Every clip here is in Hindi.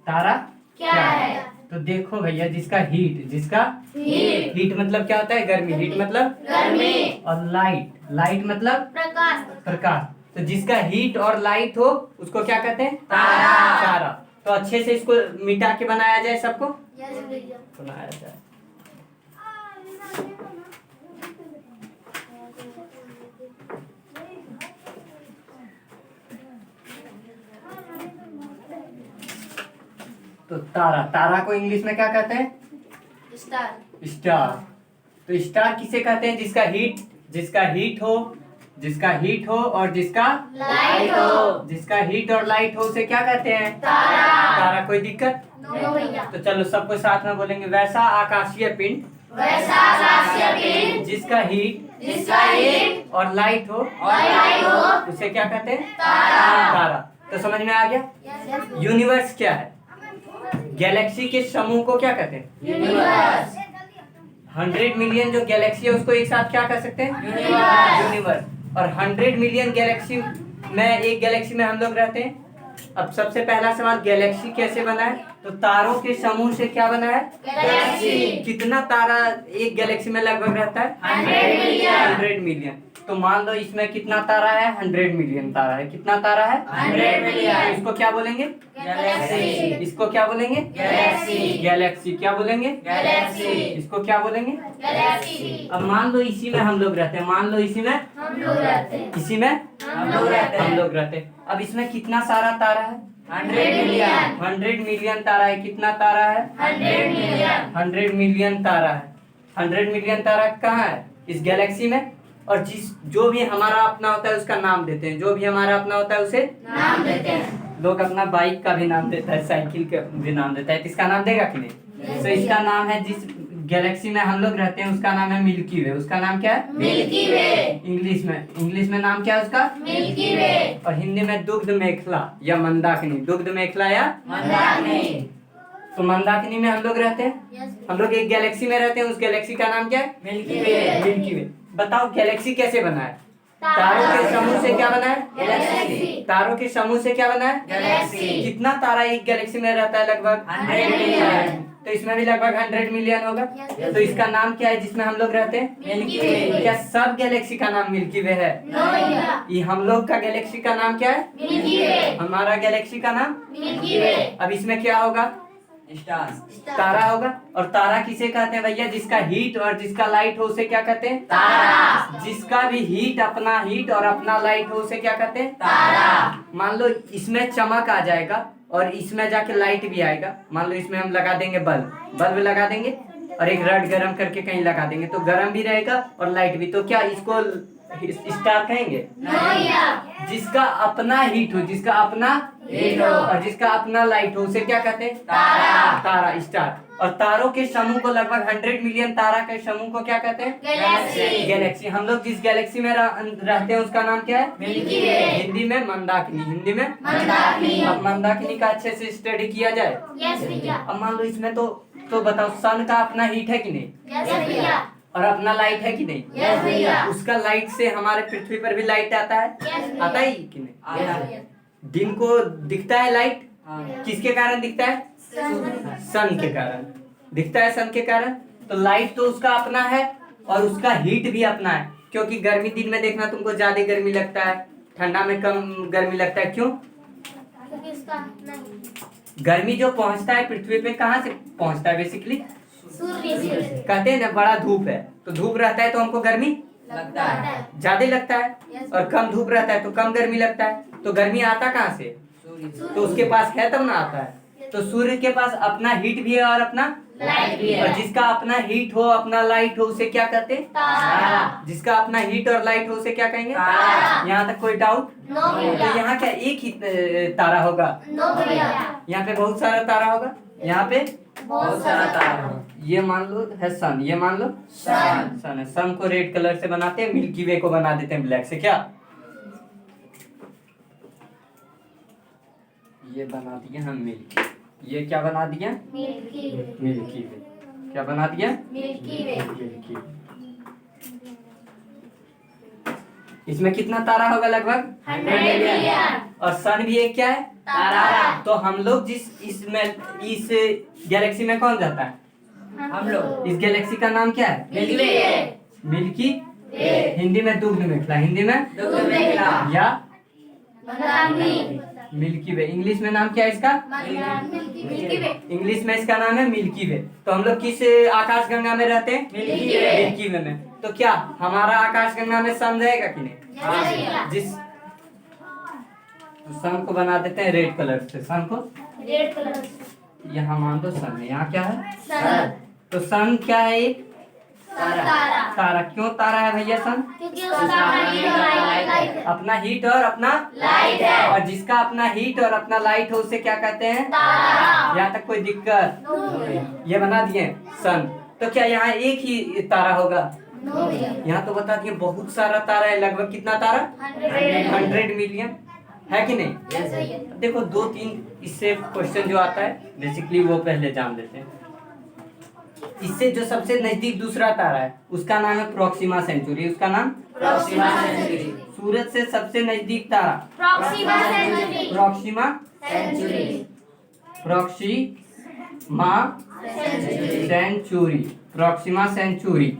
तारा क्या है? तो देखो भैया, जिसका हीट मतलब क्या होता है? गर्मी। हीट मतलब गर्मी। और लाइट मतलब प्रकाश। तो जिसका हीट और लाइट हो उसको क्या कहते हैं? तारा। तो अच्छे से इसको मिटा के बनाया जाए, सबको बनाया जाए। तो तारा को इंग्लिश में क्या कहते हैं? स्टार। तो स्टार किसे कहते हैं? जिसका हीट हो और जिसका हीट और लाइट हो उसे क्या कहते हैं? तारा। कोई दिक्कत? तो चलो सबको साथ में बोलेंगे, वैसा आकाशीय पिंड जिसका हीट और लाइट हो उसे क्या कहते हैं? तारा। तो समझ में आ गया? यूनिवर्स क्या है? गैलेक्सी के समूह को क्या कहते हैं? यूनिवर्स। 100 मिलियन जो गैलेक्सी है उसको एक साथ क्या कह सकते हैं? यूनिवर्स। और 100 मिलियन गैलेक्सी में एक गैलेक्सी में हम लोग रहते हैं। अब सबसे पहला सवाल, गैलेक्सी कैसे बना है? तो तारों के समूह से क्या बना है? गैलेक्सी। कितना तारा एक गैलेक्सी में लगभग रहता है? 100 मिलियन। तो मान लो इसमें कितना तारा है? 100 मिलियन तारा है। कितना तारा है? 100 मिलियन। इसको क्या बोलेंगे? गैलेक्सी। इसको क्या बोलेंगे? गैलेक्सी। क्या बोलेंगे? गैलेक्सी। इसको क्या बोलेंगे? गैलेक्सी। अब मान लो इसी में हम लोग रहते हैं। मान लो इसी में हम लोग रहते हैं। इसी में हम लोग रहते हैं। हम लोग रहते हैं। अब इसमें कितना सारा तारा है? 100 मिलियन। 100 मिलियन तारा है। कितना तारा है? 100 मिलियन। 100 मिलियन तारा है। 100 मिलियन तारा कहाँ है? इस गैलेक्सी में। और जो भी हमारा अपना होता है उसका नाम देते हैं। जो भी हमारा अपना होता है उसे नाम देते हैं। लोग अपना बाइक का भी नाम देता है, साइकिल का भी नाम देता है। किसका नाम देगा कि नहीं? तो इसका नाम है, जिस गैलेक्सी में हम लोग रहते हैं उसका नाम है मिल्की वे। उसका नाम क्या है? मिल्की वे। इंग्लिश में नाम क्या है उसका? मिल्की वे। और हिंदी में दुग्ध मेखला या मंदाकिनी। दुग्ध मेखला या मंदाकिनी। तो मंदाकिनी में हम लोग रहते हैं। हम लोग एक गैलेक्सी में रहते हैं। उस गैलेक्सी का नाम क्या है? मिल्की वे। बताओ गैलेक्सी कैसे बना है? तारों के समूह से क्या बना है? गैलेक्सी। तारों के समूह से क्या बना है? गैलेक्सी। कितना तारा एक गैलेक्सी में रहता है? लगभग 100 मिलियन। तो इसमें भी लगभग 100 मिलियन होगा। तो इसका नाम क्या है जिसमें हम लोग रहते हैं? मिल्की वे। क्या सब गैलेक्सी का नाम मिल्की वे है? ये हम लोग का गैलेक्सी का नाम क्या है? मिल्की वे। हमारा गैलेक्सी का नाम मिल्की वे। अब इसमें क्या होगा? तारा होगा। और तारा किसे कहते हैं भैया? जिसका हीट और जिसका लाइट हो उसे क्या कहते हैं? तारा। जिसका भी अपना हीट और अपना लाइट हो उसे क्या कहते हैं? तारा। मान लो इसमें चमक आ जाएगा और इसमें जाके लाइट भी आएगा। मान लो इसमें हम लगा देंगे बल्ब लगा देंगे और एक रड गरम करके कहीं लगा देंगे तो गरम भी रहेगा और लाइट भी। तो क्या इसको स्टार कहेंगे? जिसका अपना हीट हो और जिसका अपना लाइट हो उसे क्या कहते हैं? तारा, स्टार। और तारों के समूह को लगभग 100 मिलियन तारा के समूह को क्या कहते हैं? गैलेक्सी। हम लोग जिस गैलेक्सी में रहते हैं उसका नाम क्या है? मिल्की वे। हिंदी में मंदाकिनी। हिंदी में मंदाकिनी। अब मंदाकिनी का अच्छे से स्टडी किया जाए। यस भैया। अब मान लो इसमें तो बताओ, सन का अपना हीट है कि नहीं? यस भैया। और अपना लाइट है कि नहीं? यस भैया। उसका लाइट से हमारे पृथ्वी पर भी लाइट आता है। Yes, आता ही कि नहीं? यस भैया। दिन को दिखता है लाइट। किसके कारण दिखता है? सन के कारण दिखता है। सन के कारण। तो लाइट तो उसका अपना है और उसका हीट भी अपना है। क्योंकि गर्मी दिन में देखना तुमको ज्यादा गर्मी लगता है, ठंडा में कम गर्मी लगता है। क्यों? गर्मी जो पहुंचता है पृथ्वी पे कहाँ से पहुंचता है? बेसिकली सूर्य से। कहते हैं ना, बड़ा धूप है तो धूप रहता है तो हमको गर्मी लगता है। ज्यादा लगता है और कम धूप रहता है तो कम गर्मी लगता है। तो गर्मी आता कहाँ से? तो उसके पास है तब ना आता है। तो सूर्य के पास अपना हीट भी है और अपना लाइट भी है। और जिसका अपना हीट हो अपना लाइट हो उसे क्या कहते हैं? तारा। जिसका अपना हीट और लाइट हो उसे क्या कहेंगे? तारा। यहाँ तक कोई डाउट? नो तो भैया। यहाँ क्या एक ही तारा होगा? नो भैया। यहाँ पे बहुत सारा तारा होगा। यहाँ पे बहुत सारा तारा होगा। ये मान लो है सन। ये मान लो सन है। सन को रेड कलर से बनाते हैं, मिल्की वे को बना देते हैं ब्लैक से। क्या ये बना दिए हम मिल्की। ये क्या बना दिया? मिल्की वे। मिल्की वे। क्या बना दिया? मिल्की वे। मिल्की। इसमें कितना तारा होगा? लगभग 100 मिलियन। और सन भी एक क्या है? तारा। तो हम लोग इस गैलेक्सी में कौन जाता है? हम लोग। इस गैलेक्सी का नाम क्या है? मिल्की वे। मिल्की वे। हिंदी में दुग्ध मेखला, हिंदी में दुग्ध मेखला। या मदानी। मिल्की वे। इंग्लिश में नाम क्या है इसका? मिल्की वे। इंग्लिश में इसका नाम है मिल्की वे। तो हम लोग किस आकाश गंगा में रहते हैं? मिल्की वे। मिल्की वे में। तो क्या हमारा आकाश गंगा में सन रहेगा कि नहीं? हाँ। जिस सन को बना देते हैं रेड कलर से, सन को रेड कलर। यहाँ मान दो सन है, यहाँ क्या है? सन। तो सन क्या है? एक तारा। तारा। क्यों तारा है भैया सन? क्योंकि उसका अपना हीट और लाइट है। अपना हीट और अपना लाइट है। और जिसका अपना हीट और अपना लाइट हो उसे क्या कहते हैं? तारा। यहाँ तक कोई दिक्कत? नो। ये बना दिए सन। तो क्या यहाँ एक ही तारा होगा? नो। यहाँ तो बता दिए बहुत सारा तारा है। लगभग कितना तारा? 100 मिलियन है कि नहीं? देखो 2-3 इससे क्वेश्चन जो आता है बेसिकली वो पहले जान लेते हैं। इससे जो सबसे नजदीक दूसरा तारा है उसका नाम है प्रोक्सिमा सेंचुरी। उसका नाम प्रोक्सिमा सेंचुरी। सूरज से सबसे नजदीक तारा Proxima Centauri. Proxima Centauri. Proxima Centauri. Proxima Centauri.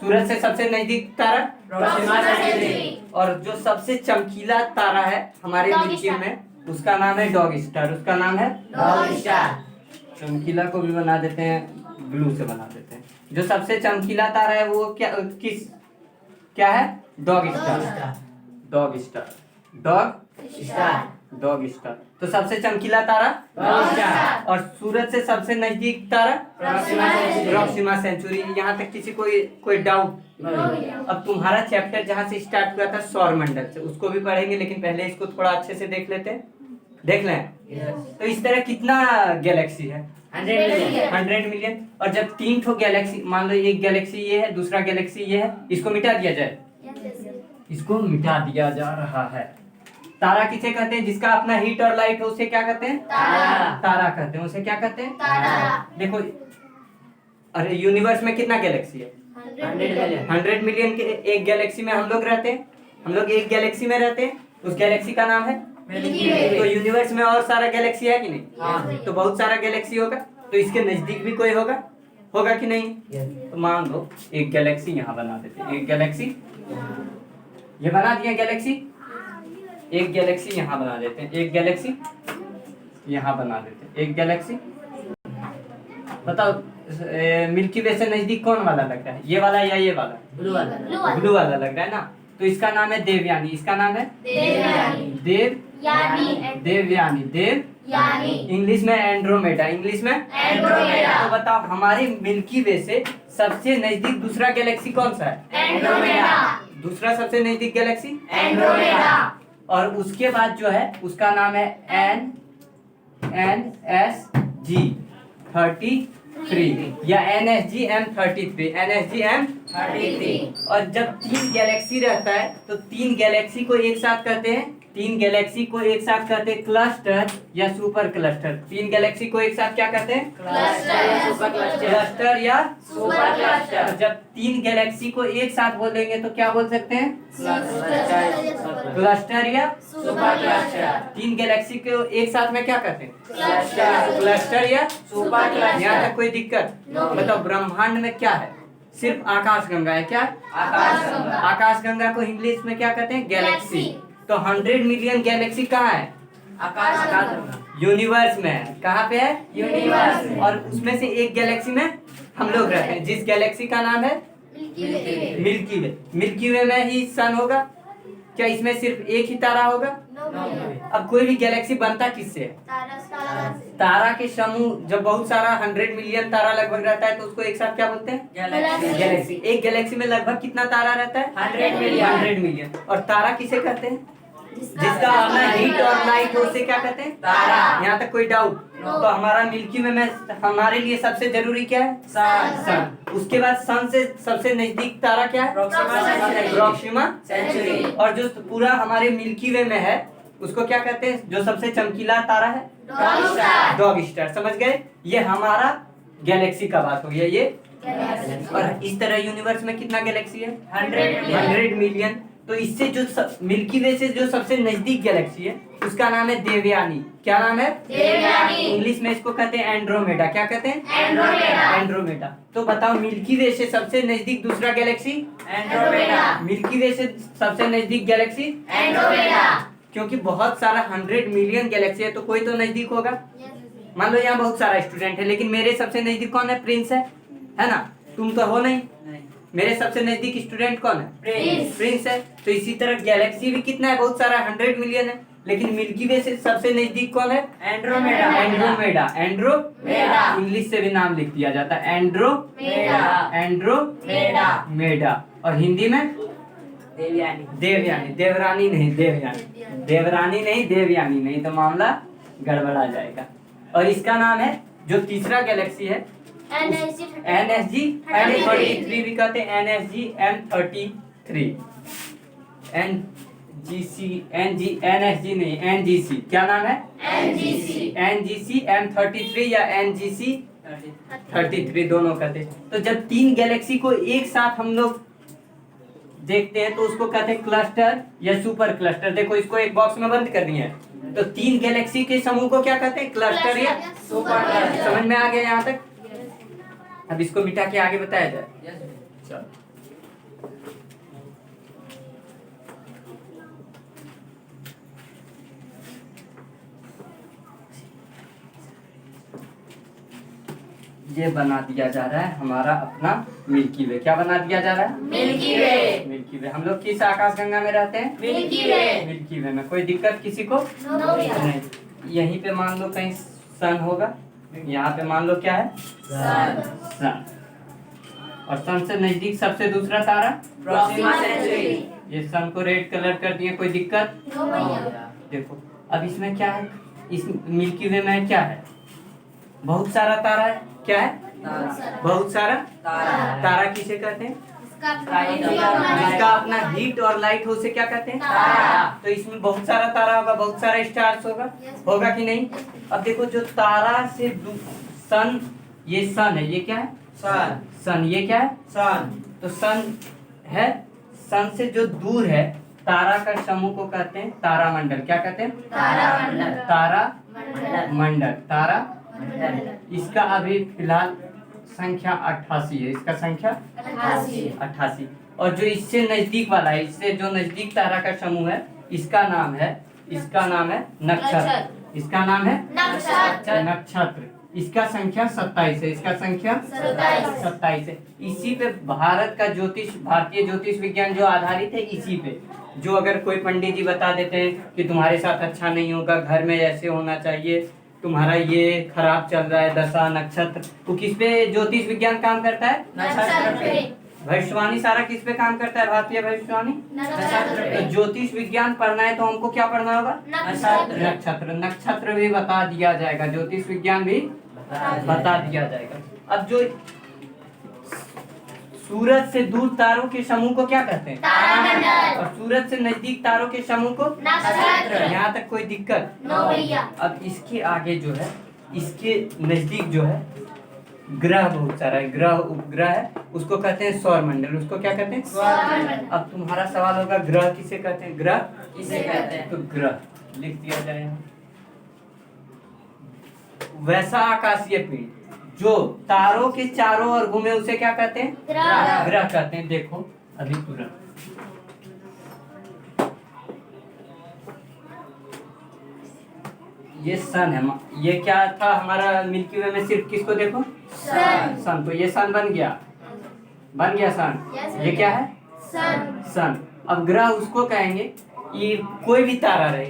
सूरज से सबसे नजदीक तारा प्रोक्सिमा सेंचुरी। और जो सबसे चमकीला तारा है हमारे डॉग मिल्की स्टार। में उसका नाम है डॉग स्टार। उसका नाम है डॉग स्टार। चमकीला को भी बना देते हैं, ब्लू से बना देते हैं। जो सबसे चमकीला तारा है वो क्या है? Dog star. Dog star. Dog star. तो सबसे चमकीला तारा डॉग स्टार। और सूरज से सबसे नजदीक तारा प्रोक्सिमा सेंचुरी। Proxima century. यहाँ तक किसी कोई डाउट? अब तुम्हारा चैप्टर जहाँ से स्टार्ट हुआ था सौर मंडल से, उसको भी पढ़ेंगे, लेकिन पहले इसको थोड़ा अच्छे से देख लेते हैं। देख लें। तो इस तरह कितना गैलेक्सी है? 100 मिलियन। और जब 3 ठो गैलेक्सी, मान लो एक गैलेक्सी ये है, दूसरा गैलेक्सी ये है, इसको मिटा दिया जाए, इसको मिटा दिया जा रहा है। तारा किसे कहते हैं? जिसका अपना हीट और लाइट हो उसे क्या कहते हैं? तारा कहते हैं। उसे क्या कहते हैं? तारा। देखो, अरे यूनिवर्स में कितना गैलेक्सी है? 100 मिलियन के एक गैलेक्सी में हम लोग रहते हैं। हम लोग एक गैलेक्सी में रहते हैं, उस गैलेक्सी का नाम है मिल्की वे। तो यूनिवर्स में और सारा गैलेक्सी है कि नहीं? हाँ। तो बहुत सारा गैलेक्सी होगा, तो इसके नजदीक भी कोई होगा कि नहीं? तो मान लो एक गैलेक्सी यहाँ बना देते हैं। एक गैलेक्सी ये बना दिया गैलेक्सी। एक गैलेक्सी यहाँ बना देते हैं। एक गैलेक्सी यहाँ बना देते हैं। एक गैलेक्सी बताओ मिल्की वे से नजदीक कौन वाला लग रहा है? ये वाला या ये वाला? ब्लू वाला। ब्लू वाला लग रहा है ना। तो इसका नाम है देवयानी। इसका नाम है देवयानी। यानी। इंग्लिश में एंड्रोमेडा। इंग्लिश में एंड्रोमेडा। तो बताओ हमारे मिल्की वे से सबसे नजदीक दूसरा गैलेक्सी कौन सा है? एंड्रोमेडा। दूसरा सबसे नजदीक गैलेक्सी एंड्रोमेडा। और उसके बाद जो है उसका नाम है NSG 33 या NSG M33। NSG M33। और जब 3 गैलेक्सी रहता है तो 3 गैलेक्सी को एक साथ कहते हैं, 3 गैलेक्सी को एक साथ कहते हैं क्लस्टर या सुपर क्लस्टर। 3 गैलेक्सी को एक साथ क्या कहते हैं? क्लस्टर या सुपर क्लस्टर। क्लस्टर या सुपर क्लस्टर। जब 3 गैलेक्सी को एक साथ बोलेंगे तो क्या बोल सकते हैं? क्लस्टर या सुपर क्लस्टर। 3 गैलेक्सी को एक साथ में क्या कहते हैं? क्लस्टर। क्लस्टर या सुपर क्लस्टर। यहाँ तक कोई दिक्कत? No. बताओ ब्रह्मांड में क्या है? सिर्फ आकाश गंगा है। क्या? आकाशगंगा। आकाश गंगा को इंग्लिश में क्या कहते हैं? गैलेक्सी। तो 100 मिलियन गैलेक्सी कहाँ है? आकाशगंगा। यूनिवर्स में है। कहाँ पे है? यूनिवर्स में। और उसमें से एक गैलेक्सी में हम लोग रहते हैं, जिस गैलेक्सी का नाम है मिल्की वे। मिल्की वे। मिल्की वे में ही सन होगा क्या? इसमें सिर्फ एक ही तारा होगा? अब कोई भी गैलेक्सी बनता किससे है? तारा के समूह। जब बहुत सारा 100 मिलियन तारा लगभग रहता है तो उसको एक साथ क्या बोलते हैं? गैलेक्सी। एक गैलेक्सी में लगभग कितना तारा रहता है? 100 मिलियन। और तारा किसे कहते हैं? जिसका अपना हीट और लाइट हो उसे क्या कहते हैं? तारा। यहाँ तक कोई डाउट? तो हमारा मिल्की वे में हमारे लिए सबसे जरूरी क्या है? सन। उसके बाद सन से सबसे नजदीक तारा क्या है? Proxima Centauri. और जो पूरा हमारे मिल्की वे में है उसको क्या कहते हैं? जो सबसे चमकीला तारा है? Dog star. समझ गए? ये हमारा गैलेक्सी का बात हो गया ये। और इस तरह यूनिवर्स में कितना गैलेक्सी है? 100 मिलियन। तो इससे जो मिल्की वे से जो सबसे नजदीक गैलेक्सी है उसका नाम है देवयानी। क्या नाम है? देवयानी। इंग्लिश में इसको कहते हैं एंड्रोमेडा। क्या कहते हैं? एंड्रोमेडा। एंड्रोमेडा। तो बताओ मिल्की वे से सबसे नजदीक दूसरा गैलेक्सी? एंड्रोमेडा। मिल्की वे से सबसे नजदीक गैलेक्सी? एंड्रोमेडा। क्योंकि बहुत सारा 100 मिलियन गैलेक्सी है तो कोई तो नजदीक होगा। मान लो यहाँ बहुत सारा स्टूडेंट है लेकिन मेरे सबसे नजदीक कौन है? प्रिंस है ना? तुम तो हो नहीं। मेरे सबसे नजदीक स्टूडेंट कौन है? प्रिंस है। तो इसी तरह गैलेक्सी भी कितना है? बहुत सारा 100 मिलियन है लेकिन मिल्की वे से सबसे नजदीक कौन है? एंड्रोमेडा। एंड्रोमेडा। मेडा। इंग्लिश से भी नाम लिख दिया जाता है मेडा। मेडा। और हिंदी में देवयानी। देवयानी। देवरानी नहीं, देवयानी। देवरानी नहीं, देवयानी नहीं, तो मामला गड़बड़ा जाएगा। और इसका नाम है जो तीसरा गैलेक्सी है NSG M33 भी कहते हैं। NSG M33 NSG नहीं, NGC। क्या नाम है? NGC M33 या NGC 33 दोनों कहते हैं। तो जब तीन गैलेक्सी को एक साथ हम लोग देखते हैं तो उसको कहते हैं क्लस्टर या सुपर क्लस्टर। देखो इसको एक बॉक्स में बंद कर दिया है तो तीन गैलेक्सी के समूह को क्या कहते हैं? क्लस्टर या सुपर क्लस्टर। समझ में आ गया यहाँ तक? अब इसको मिटा के आगे बताया जाए। चलो ये बना दिया जा रहा है हमारा अपना मिल्की वे। क्या बना दिया जा रहा है? मिल्की वे। मिल्की वे। हम लोग किस आकाश गंगा में रहते हैं? मिल्की वे। मिल्की वे में। कोई दिक्कत किसी को? नहीं। यहीं पे मान लो कहीं सन होगा, यहाँ पे मान लो क्या है? सन। और सन से नजदीक सबसे दूसरा तारा प्रोक्सिमा सेंचुरी। ये सन को रेड कलर कर दिए। कोई दिक्कत? देखो अब इसमें क्या है? इस मिल्की वे में क्या है? बहुत सारा तारा है। क्या है? बहुत सारा तारा किसे कहते हैं? जिसका अपना हीट और लाइट हो, उसे क्या कहते हैं? तारा। तो इसमें बहुत सारा तारा होगा, बहुत सारा स्टार्स होगा कि नहीं? अब देखो जो तारा से सन, ये सन है, ये क्या है? सन। ये क्या है? तो सन है। सन से जो दूर है तारा का समूह को कहते हैं तारामंडल। क्या कहते हैं? तारामंडल। इसका अभी फिलहाल संख्या 88 है। इसका संख्या 88। और जो इससे नजदीक वाला है, इससे जो नजदीक तारा का समूह है, इसका नाम है नक्षत्र। इसका नाम है नक्षत्र। इसका संख्या 27 है। इसका संख्या 27 है। इसी पे भारतीय ज्योतिष विज्ञान जो आधारित है, इसी पे जो अगर कोई पंडित जी बता देते हैं कि तुम्हारे साथ अच्छा नहीं होगा, घर में ऐसे होना चाहिए, तुम्हारा ये खराब चल रहा है दशा नक्षत्र, वो किस पे ज्योतिष विज्ञान काम करता है? नक्षत्र पे। भविष्यवाणी सारा किस पे काम करता है? भारतीय भविष्यवाणी। नक्षत्र पे। तो ज्योतिष विज्ञान पढ़ना है तो हमको क्या पढ़ना होगा? नक्षत्र भी बता दिया जाएगा, ज्योतिष विज्ञान भी बता दिया जाएगा। अब जो सूरज से दूर तारों के समूह को क्या कहते हैं? तारामंडल। और सूरज से नजदीक तारों के समूह को नक्षत्र। यहाँ तक कोई दिक्कत? नो भैया। अब इसके आगे जो है, इसके नजदीक जो है ग्रह बहुत सारा है, ग्रह उपग्रह है, उसको कहते हैं सौरमंडल। उसको क्या कहते हैं? सौरमंडल। अब तुम्हारा सवाल होगा ग्रह किसे कहते हैं? ग्रह किसे कहते हैं? तो ग्रह लिख दिया जाए। वैसा आकाशीय पिंड जो तारों के चारों ओर घूमे उसे क्या कहते हैं? ग्रह कहते हैं। देखो अभी तुरंत ये सन है। ये क्या था हमारा मिल्की वे में? सिर्फ किसको देखो? सन। तो ये सन बन गया सन। ये क्या है? सन। अब ग्रह उसको कहेंगे, ये कोई भी तारा रहे,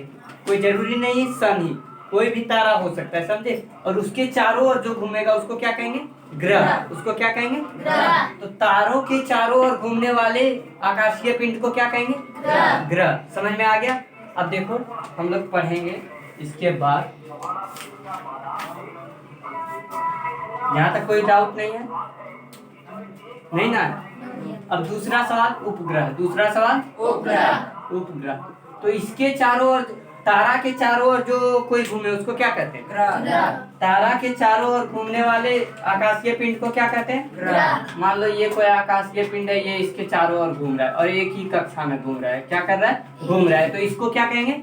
कोई जरूरी नहीं सन ही, कोई भी तारा हो सकता है, समझे? और उसके चारों ओर जो घूमेगा उसको क्या कहेंगे? ग्रह। उसको क्या कहेंगे? तो तारों के चारों ओर घूमने वाले आकाशीय पिंड को क्या कहेंगे? ग्रह। समझ में आ गया? अब देखो हम लोग पढ़ेंगे इसके बाद, यहाँ तक कोई डाउट नहीं है? नहीं ना? अब दूसरा सवाल उपग्रह। उपग्रह। उपग्रह। तो इसके चारों ओर तारा के चारों ओर जो कोई घूमे उसको क्या कहते हैं? ग्रह। तारा के चारों ओर घूमने वाले आकाशीय पिंड को क्या कहते हैं? ग्रह। मान लो ये कोई आकाशीय पिंड है, ये इसके चारों ओर घूम रहा है और एक ही कक्षा में घूम रहा है। क्या कर रहा है? घूम रहा है। तो इसको क्या कहेंगे?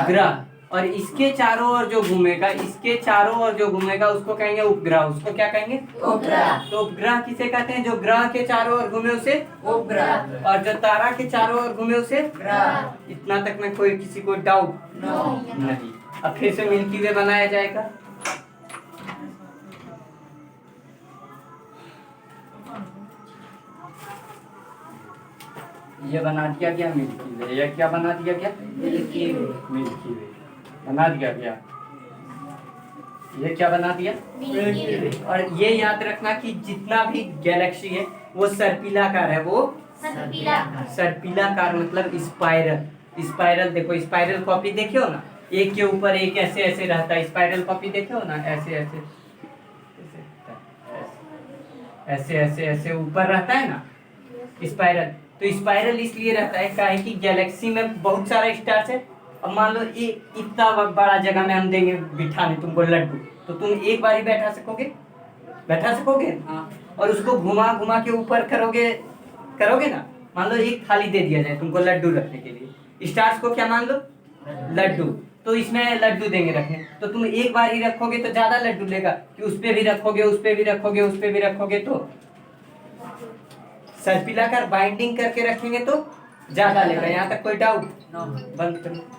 ग्रह। और इसके चारों ओर जो घूमेगा, इसके चारों ओर जो घूमेगा उसको कहेंगे उपग्रह। उसको क्या कहेंगे? उपग्रह। तो उपग्रह किसे कहते हैं? जो ग्रह के चारों ओर घूमे उसे उपग्रह। और जो तारा के चारों ओर घूमे उसे ग्रह। इतना तक में कोई किसी को डाउट नहीं। अब फिर से मिल्की वे बनाया जाएगा। ये बना दिया गया मिल्की वे। ये क्या बना दिया गया? मिल्की वे। मिल्की वे बना दिया गया। ये क्या बना दिया? मिल्की वे। और ये याद रखना कि जितना भी गैलेक्सी है वो सर्पिलाकार है। वो सर्पिलाकार मतलब स्पाइरल। स्पाइरल देखो, स्पाइरल कॉपी देखे हो ना, एक के ऊपर एक ऐसे ऐसे रहता है। स्पाइरल कॉपी देखे हो ना, ऐसे ऐसे ऐसे ऐसे ऐसे ऊपर रहता है ना स्पाइरल। तो स्पाइरल इसलिए रहता है काहे कि गैलेक्सी में बहुत सारा स्टार्स है। अब मान लो ये इतना बड़ा जगह में हम देंगे बिठाने तुमको लड्डू, तो तुम एक बार ही बैठा सकोगे? बैठा सकोगे? हाँ। और उसको घुमा घुमा के ऊपर करोगे ना। मान लो एक थाली दे दिया जाए तुमको लड्डू रखने के लिए, स्टार्स को क्या मान लो? लड्डू। तो इसमें लड्डू देंगे रखने, तो तुम एक बार ही रखोगे तो ज्यादा लड्डू लेगा कि उस पे भी रखोगे, उस पे भी रखोगे, उस पे भी रखोगे। तो सर्पिलाकार बाइंडिंग करके रखेंगे तो ज्यादा लेगा। यहाँ तक कोई डाउट? बंद करो।